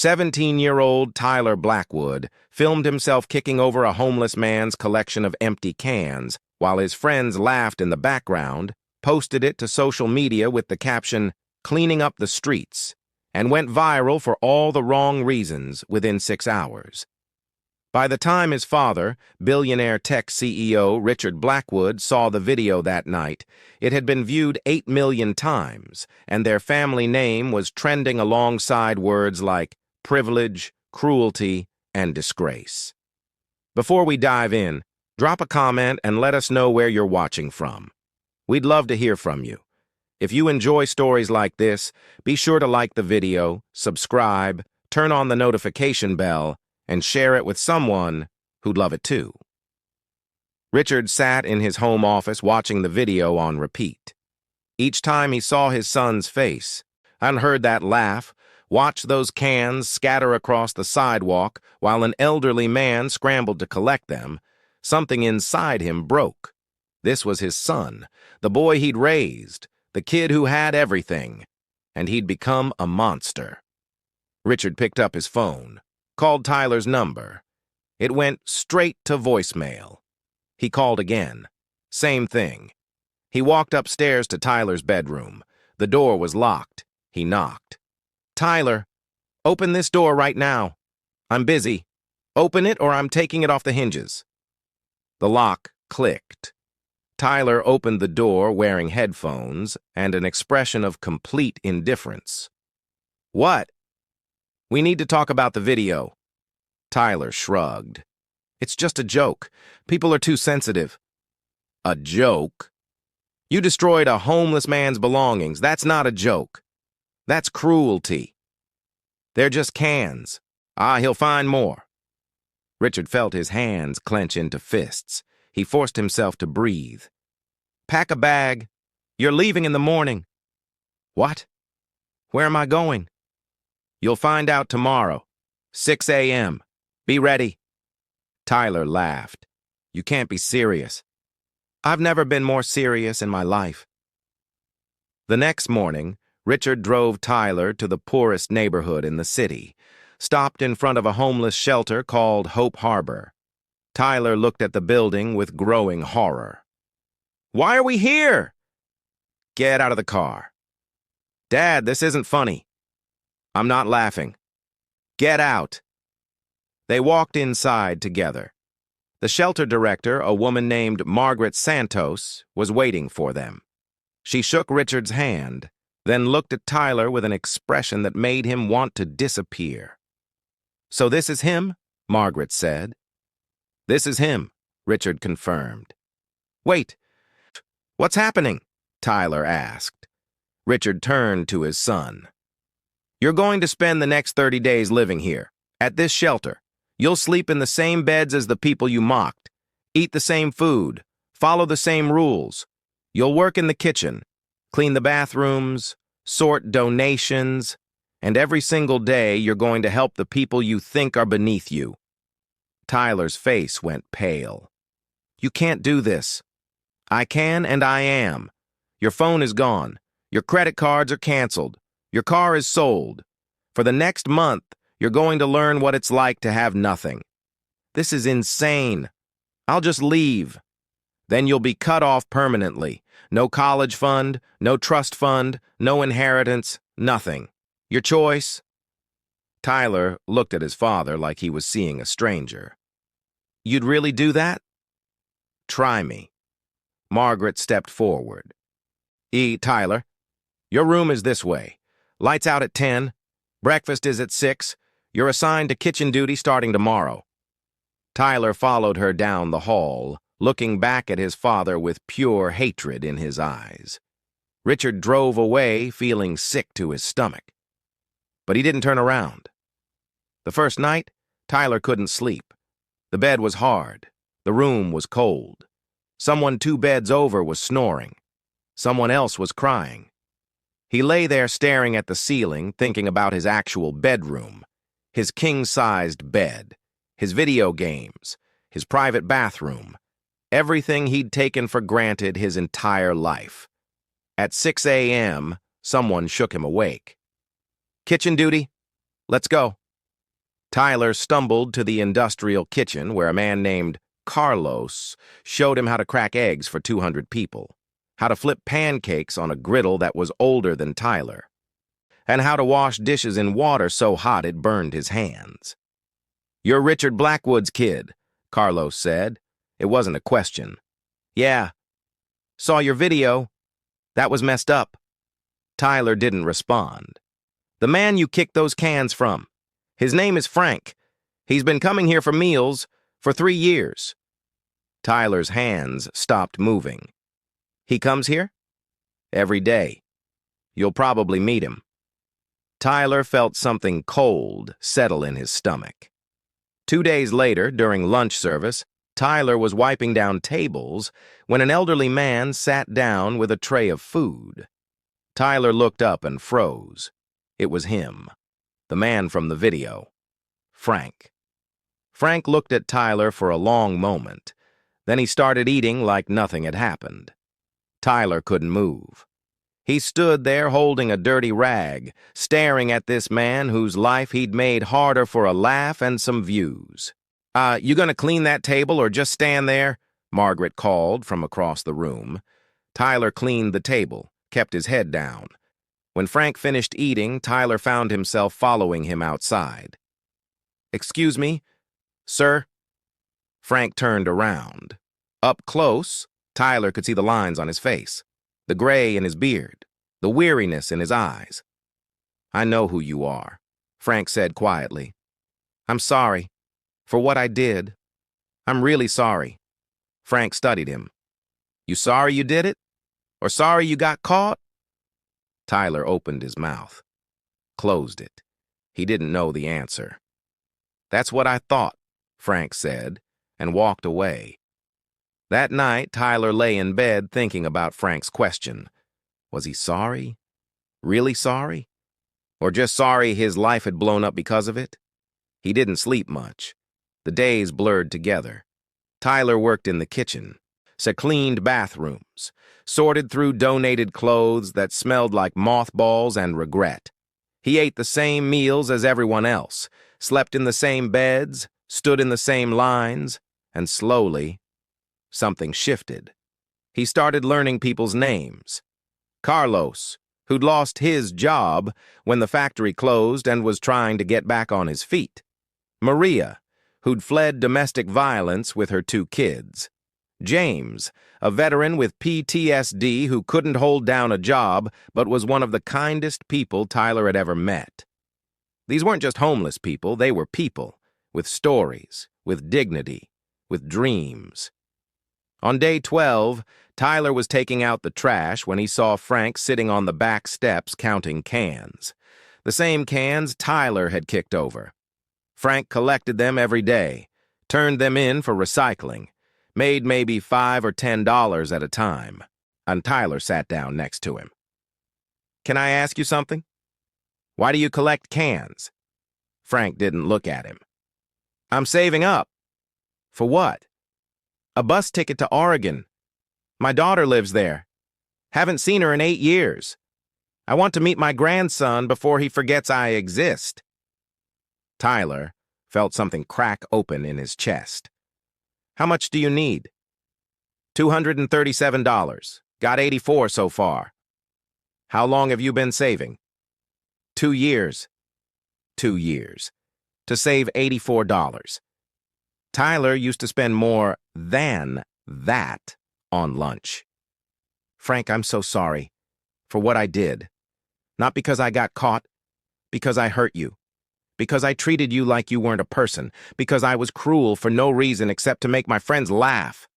17-year-old Tyler Blackwood filmed himself kicking over a homeless man's collection of empty cans while his friends laughed in the background, posted it to social media with the caption, "Cleaning up the streets," and went viral for all the wrong reasons within 6 hours. By the time his father, billionaire tech CEO Richard Blackwood, saw the video that night, it had been viewed 8 million times, and their family name was trending alongside words like privilege, cruelty, and disgrace. Before we dive in, drop a comment and let us know where you're watching from. We'd love to hear from you. If you enjoy stories like this, be sure to like the video, subscribe, turn on the notification bell, and share it with someone who'd love it too. Richard sat in his home office watching the video on repeat. Each time he saw his son's face and heard that laugh, watched those cans scatter across the sidewalk while an elderly man scrambled to collect them, something inside him broke. This was his son, the boy he'd raised, the kid who had everything, and he'd become a monster. Richard picked up his phone, called Tyler's number. It went straight to voicemail. He called again. Same thing. He walked upstairs to Tyler's bedroom. The door was locked. He knocked. "Tyler, open this door right now. I'm busy. Open it or I'm taking it off the hinges." The lock clicked. Tyler opened the door wearing headphones and an expression of complete indifference. "What?" "We need to talk about the video." Tyler shrugged. "It's just a joke. People are too sensitive." "A joke? You destroyed a homeless man's belongings. That's not a joke. That's cruelty. They're just cans. He'll find more." Richard felt his hands clench into fists. He forced himself to breathe. "Pack a bag. You're leaving in the morning." "What? Where am I going?" "You'll find out tomorrow. 6 a.m. Be ready." Tyler laughed. "You can't be serious." "I've never been more serious in my life." The next morning, Richard drove Tyler to the poorest neighborhood in the city, stopped in front of a homeless shelter called Hope Harbor. Tyler looked at the building with growing horror. "Why are we here?" "Get out of the car." "Dad, this isn't funny." "I'm not laughing." "Get out." They walked inside together. The shelter director, a woman named Margaret Santos, was waiting for them. She shook Richard's hand, then looked at Tyler with an expression that made him want to disappear. "So this is him?" Margaret said. "This is him," Richard confirmed. "Wait, what's happening?" Tyler asked. Richard turned to his son. "You're going to spend the next 30 days living here, at this shelter. You'll sleep in the same beds as the people you mocked, eat the same food, follow the same rules. You'll work in the kitchen, clean the bathrooms, sort donations, and every single day you're going to help the people you think are beneath you." Tyler's face went pale. "You can't do this." "I can and I am. Your phone is gone. Your credit cards are canceled. Your car is sold. For the next month, you're going to learn what it's like to have nothing. This is insane. I'll just leave. Then you'll be cut off permanently. No college fund, no trust fund, no inheritance, nothing. Your choice." Tyler looked at his father like he was seeing a stranger. "You'd really do that?" "Try me." Margaret stepped forward. Tyler, your room is this way. Lights out at 10. Breakfast is at 6. You're assigned to kitchen duty starting tomorrow." Tyler followed her down the hall, looking back at his father with pure hatred in his eyes. Richard drove away, feeling sick to his stomach. But he didn't turn around. The first night, Tyler couldn't sleep. The bed was hard. The room was cold. Someone 2 beds over was snoring. Someone else was crying. He lay there staring at the ceiling, thinking about his actual bedroom, his king-sized bed, his video games, his private bathroom, everything he'd taken for granted his entire life. At 6 a.m., someone shook him awake. "Kitchen duty? Let's go." Tyler stumbled to the industrial kitchen where a man named Carlos showed him how to crack eggs for 200 people, how to flip pancakes on a griddle that was older than Tyler, and how to wash dishes in water so hot it burned his hands. "You're Richard Blackwood's kid," Carlos said. It wasn't a question. "Yeah. Saw your video. That was messed up." Tyler didn't respond. "The man you kicked those cans from. His name is Frank. He's been coming here for meals for 3 years." Tyler's hands stopped moving. "He comes here?" "Every day. You'll probably meet him." Tyler felt something cold settle in his stomach. 2 days later, during lunch service, Tyler was wiping down tables when an elderly man sat down with a tray of food. Tyler looked up and froze. It was him, the man from the video, Frank. Frank looked at Tyler for a long moment. Then he started eating like nothing had happened. Tyler couldn't move. He stood there holding a dirty rag, staring at this man whose life he'd made harder for a laugh and some views. You gonna clean that table or just stand there?" Margaret called from across the room. Tyler cleaned the table, kept his head down. When Frank finished eating, Tyler found himself following him outside. "Excuse me, sir?" Frank turned around. Up close, Tyler could see the lines on his face, the gray in his beard, the weariness in his eyes. "I know who you are," Frank said quietly. "I'm sorry for what I did. I'm really sorry." Frank studied him. "You sorry you did it? Or sorry you got caught?" Tyler opened his mouth, closed it. He didn't know the answer. "That's what I thought," Frank said, and walked away. That night, Tyler lay in bed thinking about Frank's question. Was he sorry? Really sorry? Or just sorry his life had blown up because of it? He didn't sleep much. The days blurred together. Tyler worked in the kitchen, cleaned bathrooms, sorted through donated clothes that smelled like mothballs and regret. He ate the same meals as everyone else, slept in the same beds, stood in the same lines, and slowly, something shifted. He started learning people's names. Carlos, who'd lost his job when the factory closed and was trying to get back on his feet. Maria, who'd fled domestic violence with her 2 kids. James, a veteran with PTSD who couldn't hold down a job but was one of the kindest people Tyler had ever met. These weren't just homeless people, they were people, with stories, with dignity, with dreams. On day 12, Tyler was taking out the trash when he saw Frank sitting on the back steps counting cans. The same cans Tyler had kicked over. Frank collected them every day, turned them in for recycling, made maybe $5 or $10 at a time, and Tyler sat down next to him. "Can I ask you something? Why do you collect cans?" Frank didn't look at him. "I'm saving up." "For what?" "A bus ticket to Oregon. My daughter lives there. Haven't seen her in 8 years. I want to meet my grandson before he forgets I exist." Tyler felt something crack open in his chest. "How much do you need?" $237. Got 84 so far. "How long have you been saving?" 2 years. 2 years. To save $84. Tyler used to spend more than that on lunch. "Frank, I'm so sorry for what I did. Not because I got caught, because I hurt you. Because I treated you like you weren't a person. Because I was cruel for no reason except to make my friends laugh."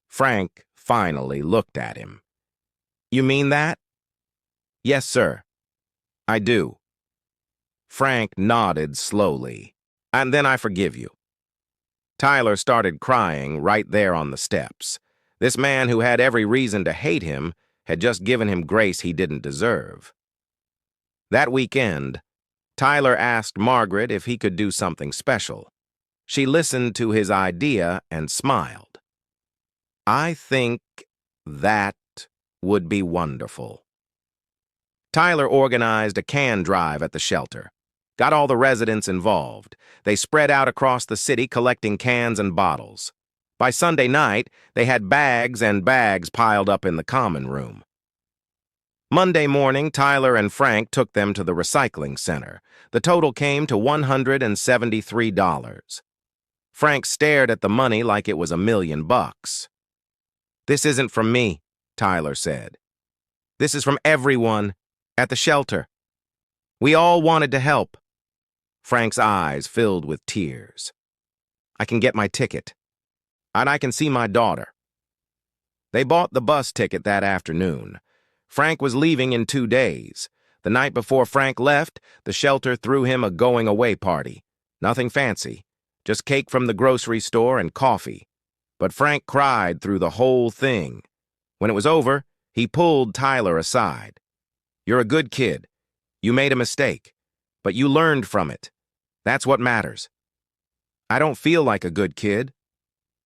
Frank finally looked at him. "You mean that?" "Yes, sir. I do." Frank nodded slowly. "And then I forgive you." Tyler started crying right there on the steps. This man who had every reason to hate him had just given him grace he didn't deserve. That weekend, Tyler asked Margaret if he could do something special. She listened to his idea and smiled. "I think that would be wonderful." Tyler organized a can drive at the shelter. Got all the residents involved. They spread out across the city collecting cans and bottles. By Sunday night, they had bags and bags piled up in the common room. Monday morning, Tyler and Frank took them to the recycling center. The total came to $173. Frank stared at the money like it was $1,000,000. "This isn't from me," Tyler said. "This is from everyone at the shelter. We all wanted to help." Frank's eyes filled with tears. "I can get my ticket. And I can see my daughter." They bought the bus ticket that afternoon. Frank was leaving in 2 days. The night before Frank left, the shelter threw him a going-away party. Nothing fancy, just cake from the grocery store and coffee. But Frank cried through the whole thing. When it was over, he pulled Tyler aside. "You're a good kid. You made a mistake, but you learned from it. That's what matters." "I don't feel like a good kid."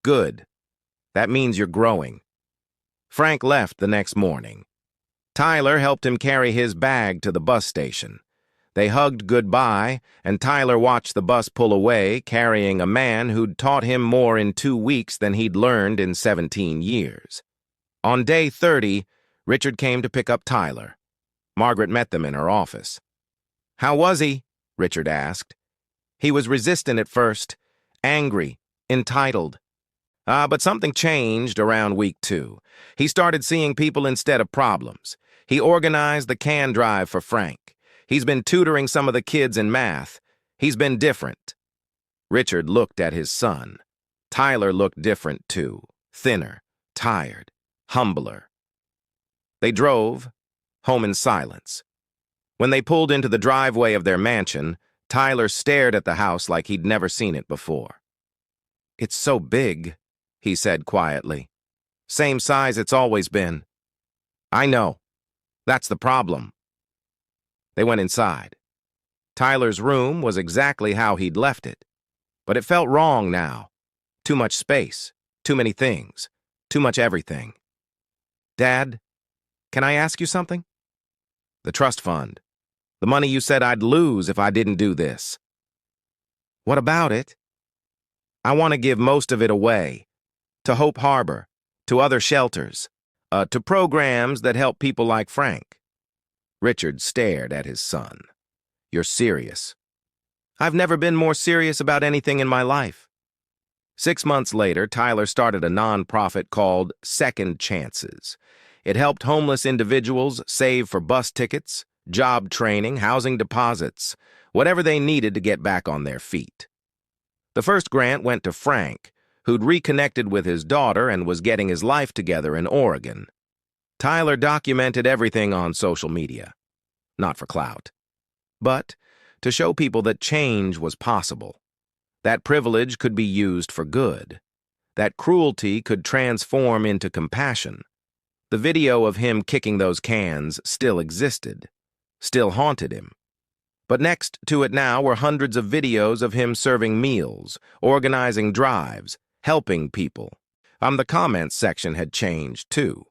"Good. That means you're growing." Frank left the next morning. Tyler helped him carry his bag to the bus station. They hugged goodbye, and Tyler watched the bus pull away, carrying a man who'd taught him more in 2 weeks than he'd learned in 17 years. On day 30, Richard came to pick up Tyler. Margaret met them in her office. "How was he?" Richard asked. "He was resistant at first, angry, entitled. But something changed around week 2. He started seeing people instead of problems. He organized the can drive for Frank. He's been tutoring some of the kids in math. He's been different." Richard looked at his son. Tyler looked different too, thinner, tired, humbler. They drove, home in silence. When they pulled into the driveway of their mansion, Tyler stared at the house like he'd never seen it before. "It's so big," he said quietly. "Same size it's always been." "I know. That's the problem." They went inside. Tyler's room was exactly how he'd left it. But it felt wrong now. Too much space, too many things, too much everything. "Dad, can I ask you something?" "The trust fund. The money you said I'd lose if I didn't do this." "What about it?" "I want to give most of it away. To Hope Harbor, to other shelters, to programs that help people like Frank." Richard stared at his son. "You're serious." "I've never been more serious about anything in my life." 6 months later, Tyler started a nonprofit called Second Chances. It helped homeless individuals save for bus tickets, job training, housing deposits, whatever they needed to get back on their feet. The first grant went to Frank, who'd reconnected with his daughter and was getting his life together in Oregon. Tyler documented everything on social media. Not for clout, but to show people that change was possible. That privilege could be used for good. That cruelty could transform into compassion. The video of him kicking those cans still existed, still haunted him. But next to it now were hundreds of videos of him serving meals, organizing drives, helping people. The comments section had changed, too.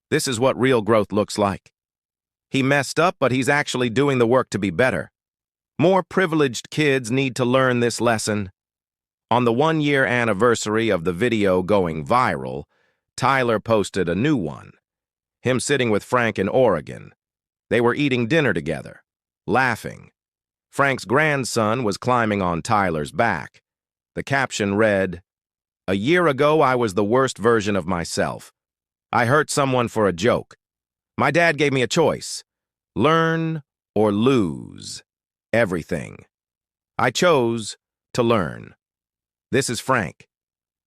"This is what real growth looks like. He messed up, but he's actually doing the work to be better. More privileged kids need to learn this lesson." On the 1-year anniversary of the video going viral, Tyler posted a new one. Him sitting with Frank in Oregon. They were eating dinner together, laughing. Frank's grandson was climbing on Tyler's back. The caption read, "A year ago, I was the worst version of myself. I hurt someone for a joke. My dad gave me a choice. Learn or lose everything. I chose to learn. This is Frank,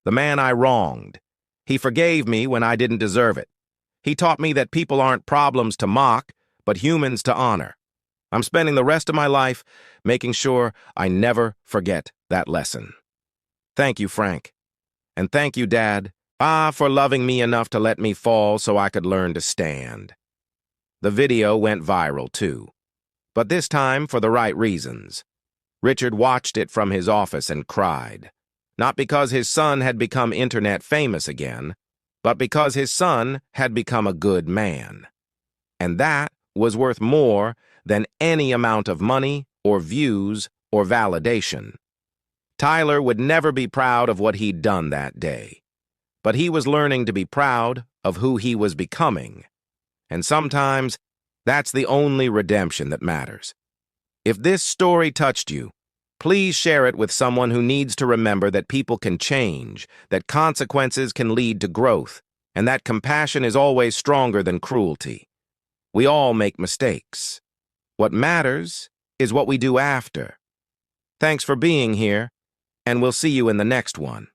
the man I wronged. He forgave me when I didn't deserve it. He taught me that people aren't problems to mock, but humans to honor. I'm spending the rest of my life making sure I never forget that lesson. Thank you, Frank. And thank you, Dad, for loving me enough to let me fall so I could learn to stand." The video went viral, too. But this time for the right reasons. Richard watched it from his office and cried. Not because his son had become internet famous again, but because his son had become a good man. And that was worth more than any amount of money or views or validation. Tyler would never be proud of what he'd done that day, but he was learning to be proud of who he was becoming. And sometimes, that's the only redemption that matters. If this story touched you, please share it with someone who needs to remember that people can change, that consequences can lead to growth, and that compassion is always stronger than cruelty. We all make mistakes. What matters is what we do after. Thanks for being here, and we'll see you in the next one.